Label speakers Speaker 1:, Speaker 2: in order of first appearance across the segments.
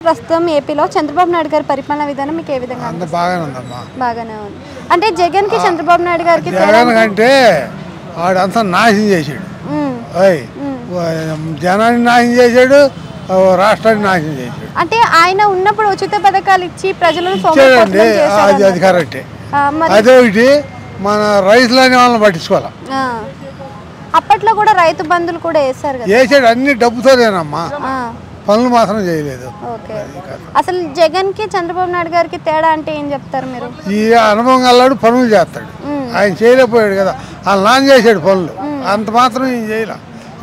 Speaker 1: ప్రస్తుతం ఏపీలో చంద్రబాబు నాయుడు గారి పరిపాలన విధానం మీకు ఏ విధంగా
Speaker 2: అంత బాగానే ఉందమ్మా.
Speaker 1: బాగానే ఉంది. అంటే జగన్ కి చంద్రబాబు నాయుడు గారికి
Speaker 2: జగన్ కంటే వాడంతా నాశనం చేశాడు. జనాన్ని నాశనం చేశాడు, రాష్ట్రాన్ని నాశనం చేశాడు.
Speaker 1: అంటే ఆయన ఉన్నప్పుడు ఉచిత పథకాలు ఇచ్చి ప్రజలను
Speaker 2: ఇచ్చాడండి, అది కరెక్టే. అదే ఒకటి మన రైతులని వాళ్ళని పట్టించుకోవాలి.
Speaker 1: అప్పట్లో కూడా రైతు బంధులు కూడా వేసారు కదా.
Speaker 2: వేసాడు, అన్ని డబ్బుతోనేనమ్మా, పనులు మాత్రం చేయలేదు.
Speaker 1: అసలు జగన్ కి చంద్రబాబు నాయుడు గారికి తేడా అంటే ఏం చెప్తారు మీరు?
Speaker 2: ఈ అనుభవం గల్లాడు పనులు చేస్తాడు, ఆయన చేయలేకపోయాడు కదా. వాళ్ళు నాన్న చేశాడు పనులు, అంత మాత్రం ఈయన చేయలే,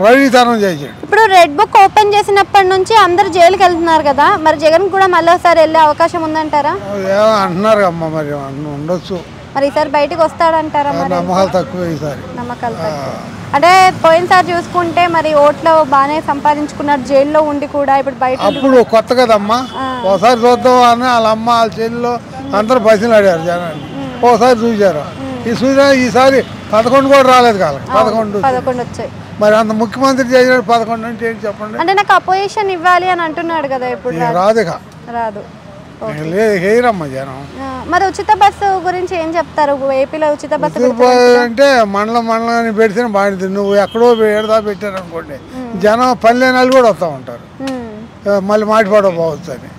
Speaker 2: రవితనం చేశాడు.
Speaker 1: ఇప్పుడు రెడ్ బుక్ ఓపెన్ చేసినప్పటి నుంచి అందరు జైలుకి వెళ్తున్నారు కదా, మరి జగన్ కూడా మళ్ళీ ఒకసారి వెళ్ళే అవకాశం ఉందంటారా?
Speaker 2: ఏమో అంటున్నారు అమ్మ, మరి ఉండొచ్చు.
Speaker 1: మరి ఈసారి బయటకి వస్తాడంటారా?
Speaker 2: నమ్మకాలు తక్కువ ఈసారి.
Speaker 1: నమ్మకాలు తక్కువ అంటే పోయినసారి చూసుకుంటే మరి ఓట్లు బాగానే సంపాదించుకున్నారు జైల్లో ఉండి కూడా, ఇప్పుడు బయట
Speaker 2: అప్పుడు కొత్త కదమ్మా, ఒకసారి చూద్దాం అని వాళ్ళ అమ్మ వాళ్ళ చెల్లిలో అందరూ బస్సులు ఆడారు జనాన్ని, ఒకసారి చూశారు. ఈసారి 11 కూడా రాలేదు కాదు, 11 వచ్చాయి. మరి అంత ముఖ్యమంత్రి చేసినాడు 11 అంటే ఏంటి చెప్పండి?
Speaker 1: అంటే నాకు అపోజిషన్ ఇవ్వాలి అని అంటున్నాడు కదా, ఇప్పుడు
Speaker 2: రాదుగా,
Speaker 1: రాదు.
Speaker 2: హెయిరమ్మా జనం.
Speaker 1: మరి ఉచిత బస్సు గురించి ఏం చెప్తారు? ఏపీలో ఉచిత బస్సు
Speaker 2: అంటే మండలం పెడితే బాగుంటుంది. నువ్వు ఎక్కడో ఏడదా పెట్టారు అనుకోండి, జనం పని లేని వాళ్ళు కూడా వస్తూ ఉంటారు, మళ్ళీ మాటిపడకపోవచ్చు అని.